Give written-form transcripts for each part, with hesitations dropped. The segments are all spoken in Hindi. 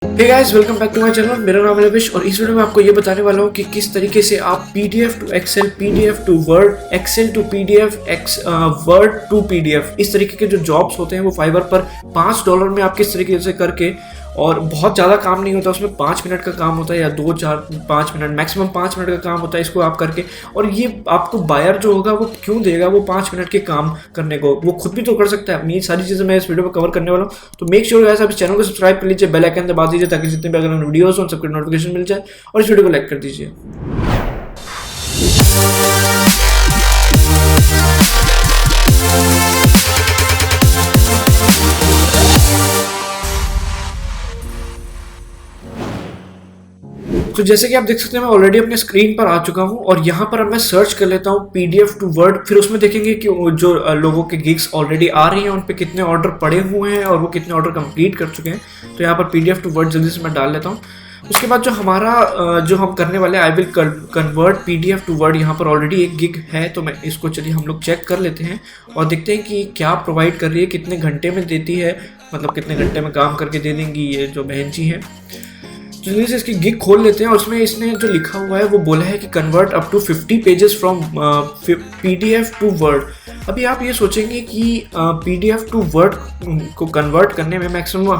Hey guys, welcome back to my channel. मेरा नाम है रविश और इस वीडियो में आपको ये बताने वाला हूँ कि किस तरीके से आप PDF to Excel, PDF to Word, Excel to PDF, Word to PDF, इस तरीके के जो जॉब्स होते हैं वो फाइवर पर $5 में आप किस तरीके से करके, और बहुत ज़्यादा काम नहीं होता उसमें, 5 मिनट का काम होता है या 2-4-5 मिनट, मैक्सिमम 5 मिनट का काम होता है इसको आप करके। और ये आपको बायर जो होगा वो क्यों देगा वो 5 मिनट के काम करने को, वो खुद भी तो कर सकता है। अपनी सारी चीज़ें मैं इस वीडियो में कवर करने वाला हूँ। तो मेक श्योर गाइस आप इस चैनल को सब्सक्राइब कर लीजिए, बेल आइकन दबा दीजिए ताकि जितने भी अगर वीडियोस हो उन सबके नोटिफिकेशन मिल जाए, और इस वीडियो को लाइक कर दीजिए। तो जैसे कि आप देख सकते हैं मैं ऑलरेडी अपने स्क्रीन पर आ चुका हूं और यहाँ पर अब मैं सर्च कर लेता हूं पीडीएफ टू वर्ड। फिर उसमें देखेंगे कि जो लोगों के गिग्स ऑलरेडी आ रही हैं उन पे कितने ऑर्डर पड़े हुए हैं और वो कितने ऑर्डर कंप्लीट कर चुके हैं। तो यहाँ पर पीडीएफ टू वर्ड जल्दी से मैं डाल लेता हूँ। उसके बाद जो हमारा जो हम करने वाले I will convert PDF to Word, यहाँ पर ऑलरेडी एक गिग है। तो मैं इसको चलिए हम लोग चेक कर लेते हैं और देखते हैं कि क्या प्रोवाइड कर रही है, कितने घंटे में देती है, मतलब कितने घंटे में काम करके दे देंगी ये जो बहन जी हैं। तो जल्दी से इसकी गिग खोल लेते हैं और उसमें इसने जो लिखा हुआ है वो बोला है कि convert up to 50 pages from PDF to Word. अभी आप ये सोचेंगे कि पीडीएफ टू वर्ड को कन्वर्ट करने में मैक्सिमम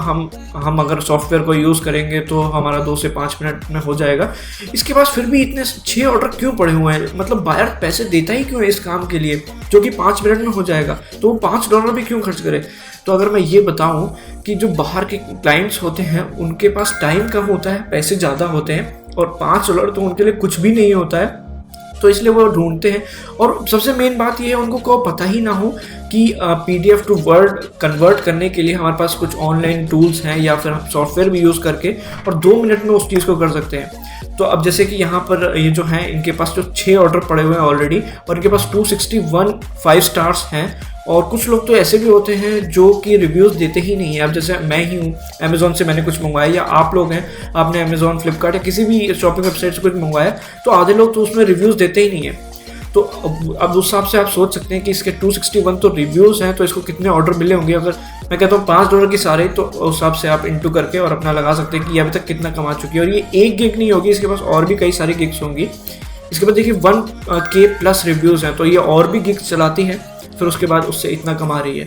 हम अगर सॉफ्टवेयर को यूज़ करेंगे तो हमारा 2 से 5 मिनट में हो जाएगा। इसके पास फिर भी इतने 6 ऑर्डर क्यों पड़े हुए हैं? मतलब बायर पैसे देता ही क्यों है इस काम के लिए जो कि 5 मिनट में हो जाएगा? तो वो $5 भी क्यों खर्च करे? तो अगर मैं ये बताऊं कि जो बाहर के क्लाइंट्स होते हैं उनके पास टाइम कम होता है, पैसे ज़्यादा होते हैं और $5 तो उनके लिए कुछ भी नहीं होता है, तो इसलिए वो ढूंढते हैं। और सबसे मेन बात ये है उनको को पता ही ना हो कि पीडीएफ टू वर्ड कन्वर्ट करने के लिए हमारे पास कुछ ऑनलाइन टूल्स हैं या फिर हम सॉफ्टवेयर भी यूज़ करके और 2 मिनट में उस चीज़ को कर सकते हैं। तो अब जैसे कि यहाँ पर ये जो हैं इनके पास जो 6 ऑर्डर पड़े हुए हैं ऑलरेडी और इनके पास 261 5 स्टार्स हैं। और कुछ लोग तो ऐसे भी होते हैं जो कि रिव्यूज़ देते ही नहीं है। अब जैसे मैं ही हूँ, अमेज़ॉन से मैंने कुछ मंगवाया, या आप लोग हैं, आपने अमेज़ॉन, फ्लिपकार्ट या किसी भी शॉपिंग वेबसाइट से कुछ मंगवाया, तो आधे लोग तो उसमें रिव्यूज़ देते ही नहीं है। तो अब उस हिसाब से आप सोच सकते हैं कि इसके 261 तो रिव्यूज़ हैं, तो इसको कितने ऑर्डर मिले होंगे। अगर मैं कहता हूँ $5 की सारे, तो उस हिसाब से आप इंटू करके और अपना लगा सकते हैं कि ये अभी तक कितना कमा चुकी है। और ये एक गिग नहीं होगी, इसके पास और भी कई सारी गिग्स होंगी। इसके बाद देखिए 1K प्लस रिव्यूज़ हैं, तो ये और भी गिग्स चलाती हैं, फिर उसके बाद उससे इतना कमा रही है।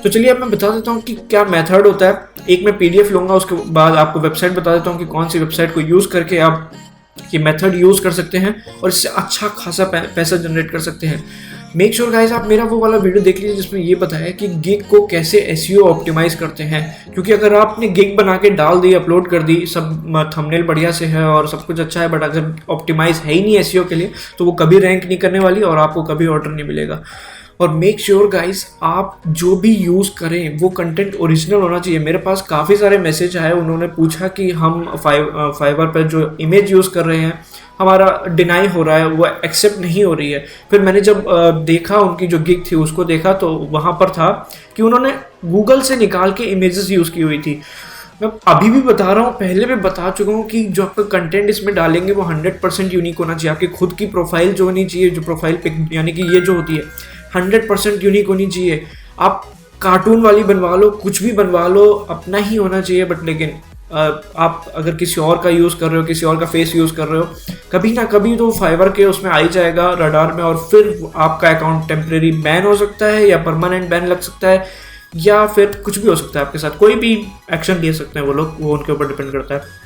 तो चलिए अब मैं बता देता हूँ कि क्या मेथड होता है। एक मैं पीडीएफ लूँगा, उसके बाद आपको वेबसाइट बता देता हूँ कि कौन सी वेबसाइट को यूज़ करके आप ये मेथड यूज़ कर सकते हैं और इससे अच्छा खासा पैसा जनरेट कर सकते हैं। मेक श्योर गाइस आप मेरा वो वाला वीडियो देख लीजिए जिसमें ये बताया कि गिग को कैसे एसईओ ऑप्टिमाइज करते हैं। क्योंकि अगर आपने गिग बना के डाल दी, अपलोड कर दी, सब थंबनेल बढ़िया से है और सब कुछ अच्छा है, बट अगर ऑप्टिमाइज है ही नहीं एसईओ के लिए, तो वो कभी रैंक नहीं करने वाली और आपको कभी ऑर्डर नहीं मिलेगा। और मेक श्योर गाइस आप जो भी यूज़ करें वो कंटेंट ओरिजिनल होना चाहिए। मेरे पास काफ़ी सारे मैसेज आए, उन्होंने पूछा कि हम फाइवर पर जो इमेज यूज़ कर रहे हैं हमारा डिनाई हो रहा है, वो एक्सेप्ट नहीं हो रही है। फिर मैंने जब देखा उनकी जो गिग थी उसको देखा, तो वहाँ पर था कि उन्होंने गूगल से निकाल के इमेजेस यूज़ की हुई थी। मैं अभी भी बता रहा हूँ, पहले भी बता चुका हूँ कि जो आपका कंटेंट इसमें डालेंगे वो 100% यूनिक होना चाहिए। आपकी खुद की प्रोफाइल जो होनी चाहिए, जो प्रोफाइल पिक यानी कि ये जो होती है 100% यूनिक होनी चाहिए। आप कार्टून वाली बनवा लो, कुछ भी बनवा लो, अपना ही होना चाहिए। बट लेकिन आप अगर किसी और का यूज़ कर रहे हो, किसी और का फेस यूज़ कर रहे हो, कभी ना कभी तो फाइवर के उसमें आ ही जाएगा रडार में, और फिर आपका अकाउंट टेम्प्रेरी बैन हो सकता है या परमानेंट बैन लग सकता है, या फिर कुछ भी हो सकता है आपके साथ, कोई भी एक्शन ले सकते हैं वो लोग, वो उनके ऊपर डिपेंड करता है।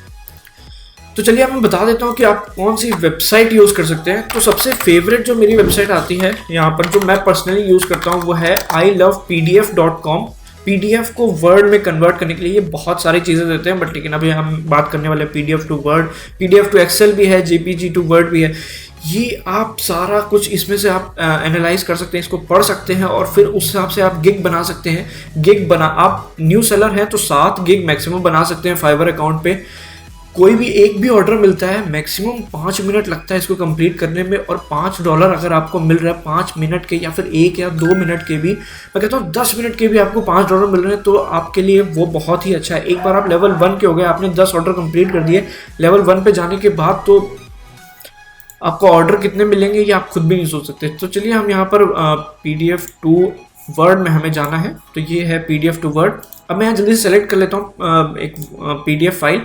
तो चलिए अब मैं बता देता हूँ कि आप कौन सी वेबसाइट यूज़ कर सकते हैं। तो सबसे फेवरेट जो मेरी वेबसाइट आती है यहाँ पर, जो मैं पर्सनली यूज़ करता हूँ, वो है ilovepdf.com। पीडीएफ को वर्ड में कन्वर्ट करने के लिए ये बहुत सारी चीज़ें देते हैं, बट लेकिन अभी हम बात करने वाले PDF to Word, PDF to Excel भी है, जेपीजी टू वर्ड भी है। ये आप सारा कुछ इसमें से आप एनालाइज कर सकते हैं, इसको पढ़ सकते हैं और फिर उस हिसाब से आप गिग बना सकते हैं। गिग बना, आप न्यू सेलर हैं तो 7 गिग मैक्सिमम बना सकते हैं फाइवर अकाउंट पे। कोई भी एक भी ऑर्डर मिलता है, मैक्सिमम 5 मिनट लगता है इसको कंप्लीट करने में, और $5 अगर आपको मिल रहा है 5 मिनट के, या फिर 1 या 2 मिनट के भी, मैं कहता हूँ 10 मिनट के भी आपको $5 मिल रहे हैं, तो आपके लिए वो बहुत ही अच्छा है। एक बार आप लेवल 1 के हो गए, आपने 10 ऑर्डर कंप्लीट कर दिए, लेवल 1 पे जाने के बाद तो आपको ऑर्डर कितने मिलेंगे ये आप खुद भी नहीं सोच सकते। तो चलिए हम यहाँ पर पीडीएफ टू वर्ड में हमें जाना है, तो ये है पीडीएफ टू वर्ड। अब मैं यहाँ जल्दी से सेलेक्ट कर लेता हूँ एक PDF फाइल।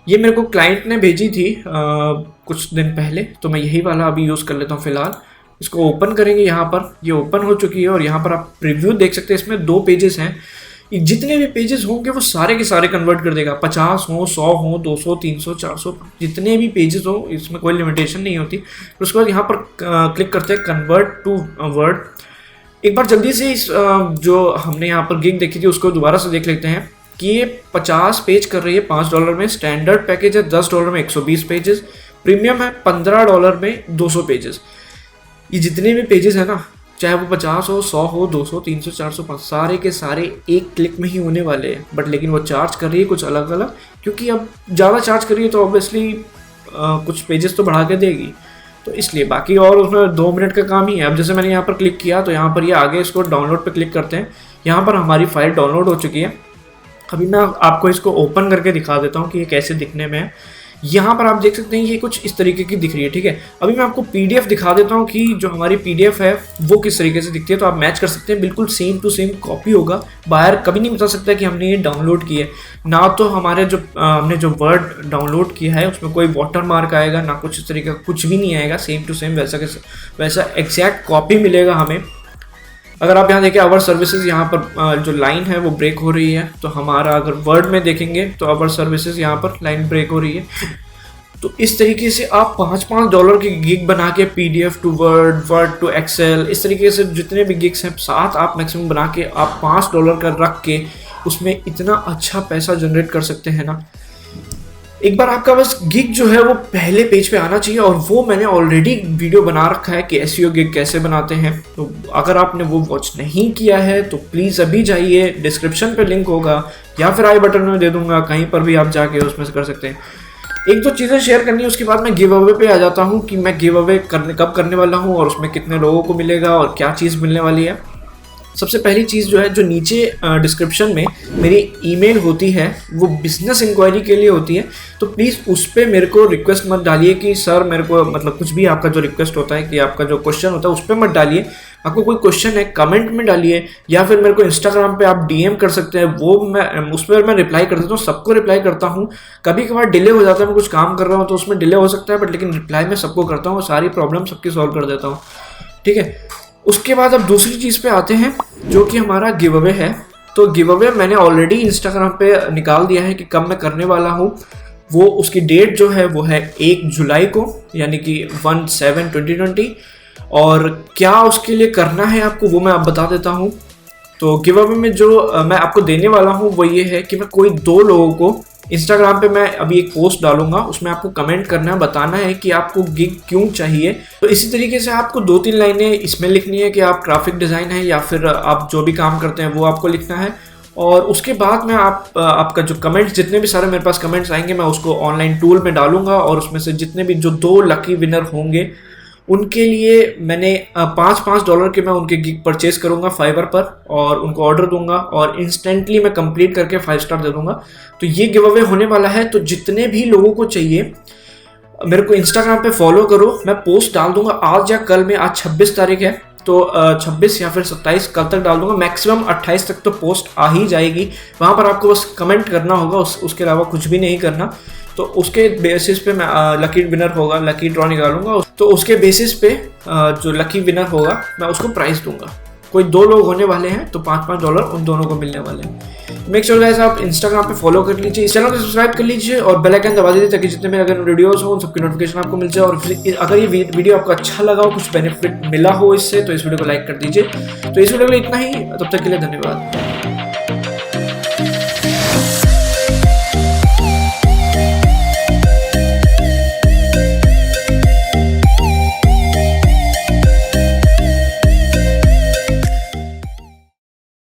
ये मेरे को क्लाइंट ने भेजी थी कुछ दिन पहले, तो मैं यही वाला अभी यूज़ कर लेता हूँ फ़िलहाल। इसको ओपन करेंगे, यहाँ पर ये ओपन हो चुकी है और यहाँ पर आप प्रीव्यू देख सकते हैं। इसमें 2 पेजेस हैं, जितने भी पेजेस होंगे वो सारे के सारे कन्वर्ट कर देगा, 50 हो, 100 हो, 200, 300, 400, जितने भी पेजेस हो, इसमें कोई लिमिटेशन नहीं होती। फिर उसके बाद यहाँ पर क्लिक करते हैं कन्वर्ट टू वर्ड। एक बार जल्दी से इस जो हमने यहाँ पर गिग देखी थी उसको दोबारा से देख लेते हैं कि ये 50 पेज कर रही है $5 में। स्टैंडर्ड पैकेज है $10 में 120 पेजेस, प्रीमियम है $15 में 200 पेजेस। ये जितने भी पेजेस है ना, चाहे वो 50 हो, 100 हो, 200, 300, 400, 500, सारे के सारे एक क्लिक में ही होने वाले हैं। बट लेकिन वो चार्ज कर रही है कुछ अलग अलग, क्योंकि अब ज़्यादा चार्ज कर रही है तो ऑब्वियसली कुछ पेजेस तो बढ़ा के देगी, तो इसलिए। बाकी और उसमें 2 मिनट का काम ही है। अब जैसे मैंने यहाँ पर क्लिक किया तो यहाँ पर ये आगे इसको डाउनलोड पे क्लिक करते हैं। यहाँ पर हमारी फाइल डाउनलोड हो चुकी है। अभी मैं आपको इसको ओपन करके दिखा देता हूँ कि ये कैसे दिखने में है। यहाँ पर आप देख सकते हैं ये कुछ इस तरीके की दिख रही है, ठीक है। अभी मैं आपको PDF दिखा देता हूँ कि जो हमारी PDF है वो किस तरीके से दिखती है, तो आप मैच कर सकते हैं। बिल्कुल सेम टू सेम कॉपी होगा। बाहर कभी नहीं बता सकता कि हमने ये डाउनलोड किया है ना, तो हमारे जो हमने जो वर्ड डाउनलोड किया है उसमें कोई वाटर मार्क आएगा ना, कुछ इस तरीके का कुछ भी नहीं आएगा। सेम टू सेम वैसा एग्जैक्ट कॉपी मिलेगा हमें। अगर आप यहाँ देखें अवर सर्विसेज, यहाँ पर जो लाइन है वो ब्रेक हो रही है, तो हमारा अगर वर्ड में देखेंगे तो अवर सर्विसेज यहाँ पर लाइन ब्रेक हो रही है। तो इस तरीके से आप $5 की गिग बना के PDF to Word, Word to Excel, इस तरीके से जितने भी गिग्स हैं 7 आप मैक्सिमम बना के आप $5 का रख के उसमें इतना अच्छा पैसा जनरेट कर सकते हैं ना। एक बार आपका बस गिग जो है वो पहले पेज पे आना चाहिए, और वो मैंने ऑलरेडी वीडियो बना रखा है कि SEO गिग कैसे बनाते हैं। तो अगर आपने वो वॉच नहीं किया है तो प्लीज़ अभी जाइए, डिस्क्रिप्शन पे लिंक होगा या फिर आई बटन में दे दूंगा, कहीं पर भी आप जाके उसमें से कर सकते हैं। 1-2 चीज़ें शेयर करनी है, उसके बाद मैं गिव अवे पे आ जाता हूँ कि मैं गिव अवे कब करने वाला हूँ और उसमें कितने लोगों को मिलेगा और क्या चीज़ मिलने वाली है। सबसे पहली चीज़ जो है, जो नीचे डिस्क्रिप्शन में मेरी ईमेल होती है वो बिजनेस इंक्वायरी के लिए होती है, तो प्लीज़ उस पर मेरे को रिक्वेस्ट मत डालिए कि सर मेरे को, मतलब कुछ भी आपका जो रिक्वेस्ट होता है कि आपका जो क्वेश्चन होता है उस पर मत डालिए। आपको कोई क्वेश्चन है कमेंट में डालिए, या फिर मेरे को इंस्टाग्राम पे आप DM कर सकते हैं, वो मैं उस पर मैं रिप्लाई कर देता हूँ। सबको रिप्लाई करता हूँ। कभी कभार डिले हो जाता है, मैं कुछ काम कर रहा हूँ तो उसमें डिले हो सकता है, बट लेकिन रिप्लाई मैं सबको करता हूँ, सारी प्रॉब्लम सबकी सॉल्व कर देता हूँ, ठीक है। उसके बाद अब दूसरी चीज़ पे आते हैं जो कि हमारा गिव अवे है। तो गिव अवे मैंने ऑलरेडी इंस्टाग्राम पे निकाल दिया है कि कब मैं करने वाला हूँ। वो उसकी डेट जो है वो है 1 जुलाई को, यानी कि 1/7/2020। और क्या उसके लिए करना है आपको वो मैं आप बता देता हूँ। तो गिव अवे में जो मैं आपको देने वाला हूँ वो ये है कि मैं कोई 2 लोगों को इंस्टाग्राम पे मैं अभी एक पोस्ट डालूंगा, उसमें आपको कमेंट करना है, बताना है कि आपको गिग क्यों चाहिए। तो इसी तरीके से आपको 2-3 लाइनें इसमें लिखनी है कि आप ग्राफिक डिज़ाइन है या फिर आप जो भी काम करते हैं वो आपको लिखना है। और उसके बाद मैं आपका जो कमेंट्स, जितने भी सारे मेरे पास कमेंट्स आएंगे मैं उसको ऑनलाइन टूल में डालूंगा, और उसमें से जितने भी जो 2 लकी विनर होंगे उनके लिए मैंने $5 के मैं उनके गिग परचेज करूंगा फाइवर पर, और उनको ऑर्डर दूंगा और इंस्टेंटली मैं कंप्लीट करके 5 स्टार दे दूंगा। तो ये गिव अवे होने वाला है। तो जितने भी लोगों को चाहिए मेरे को इंस्टाग्राम पे फॉलो करो, मैं पोस्ट डाल दूंगा आज या कल में। आज 26 तारीख है, तो 26 या फिर 27 कल तक डाल दूंगा। मैक्सिमम 28 तक तो पोस्ट आ ही जाएगी। वहाँ पर आपको बस कमेंट करना होगा, उसके अलावा कुछ भी नहीं करना। तो उसके बेसिस पे मैं लकी विनर होगा, लकी ड्रॉ निकालूंगा, तो उसके बेसिस पे जो लकी विनर होगा मैं उसको प्राइस दूंगा। कोई 2 लोग होने वाले हैं तो $5 उन दोनों को मिलने वाले हैं। मेक श्योर गाइस आप इंस्टाग्राम पे फॉलो कर लीजिए, इस चैनल को सब्सक्राइब कर लीजिए और बेल आइकन दबा दीजिए ताकि जितने मेरे अगर वीडियोस हो उन सबकी नोटिफिकेशन आपको मिल जाए। और अगर ये वीडियो आपको अच्छा लगा हो, कुछ बेनिफिट मिला हो इससे, तो इस वीडियो को लाइक कर दीजिए। तो इस वीडियो के लिए इतना ही, तब तक के लिए धन्यवाद।